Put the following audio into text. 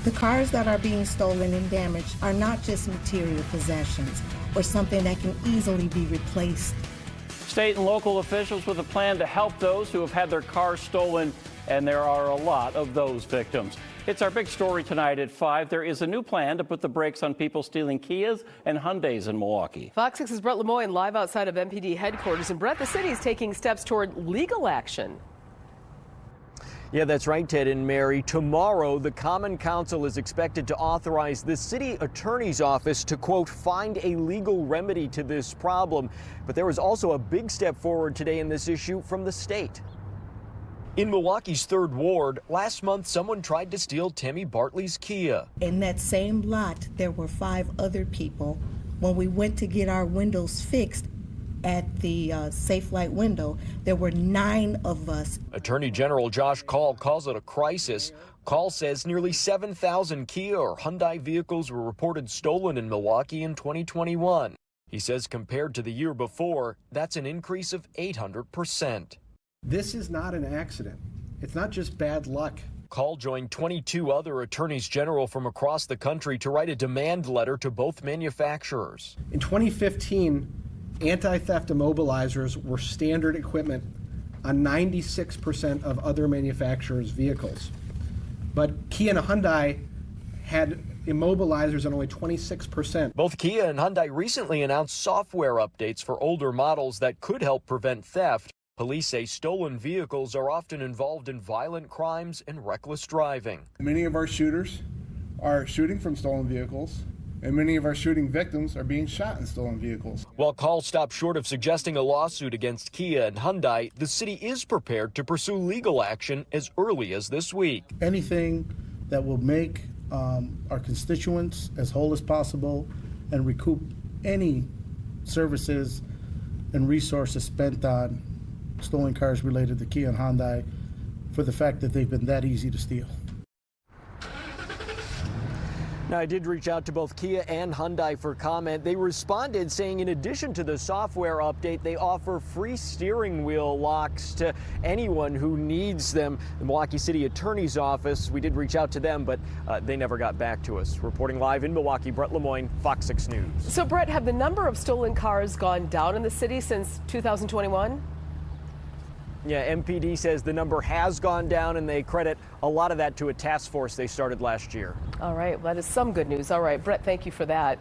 The cars that are being stolen and damaged are not just material possessions or something that can easily be replaced. State and local officials with a plan to help those who have had their cars stolen, and there are a lot of those victims. It's our big story tonight at 5. There is a new plan to put the brakes on people stealing Kias and Hyundais in Milwaukee. Fox 6's Brett Lemoyne live outside of MPD headquarters. And Brett, the city is taking steps toward legal action. Yeah, that's right, Ted and Mary. Tomorrow, the Common Council is expected to authorize the city attorney's office to, quote, find a legal remedy to this problem. But there was also a big step forward today in this issue from the state. In Milwaukee's 3rd Ward, last month someone tried to steal Tammy Bartley's Kia. In that same lot, there were 5 other people. When we went to get our windows fixed at the Safe Light window, there were 9 of us. Attorney General Josh Call calls it a crisis. Call says nearly 7,000 Kia or Hyundai vehicles were reported stolen in Milwaukee in 2021. He says compared to the year before, that's an increase of 800%. This is not an accident. It's not just bad luck. Call joined 22 other attorneys general from across the country to write a demand letter to both manufacturers. In 2015, anti-theft immobilizers were standard equipment on 96% of other manufacturers' vehicles. But Kia and Hyundai had immobilizers on only 26%. Both Kia and Hyundai recently announced software updates for older models that could help prevent theft. Police say stolen vehicles are often involved in violent crimes and reckless driving. Many of our shooters are shooting from stolen vehicles, and many of our shooting victims are being shot in stolen vehicles. While Call stopped short of suggesting a lawsuit against Kia and Hyundai, the city is prepared to pursue legal action as early as this week. Anything that will make our constituents as whole as possible and recoup any services and resources spent on stolen cars related to Kia and Hyundai for the fact that they've been that easy to steal. Now, I did reach out to both Kia and Hyundai for comment. They responded saying in addition to the software update, they offer free steering wheel locks to anyone who needs them. The Milwaukee City Attorney's Office, we did reach out to them, but they never got back to us. Reporting live in Milwaukee, Brett Lemoyne, Fox 6 News. So, Brett, have the number of stolen cars gone down in the city since 2021? Yeah, MPD says the number has gone down, and they credit a lot of that to a task force they started last year. All right, well, that is some good news. All right, Brett, thank you for that.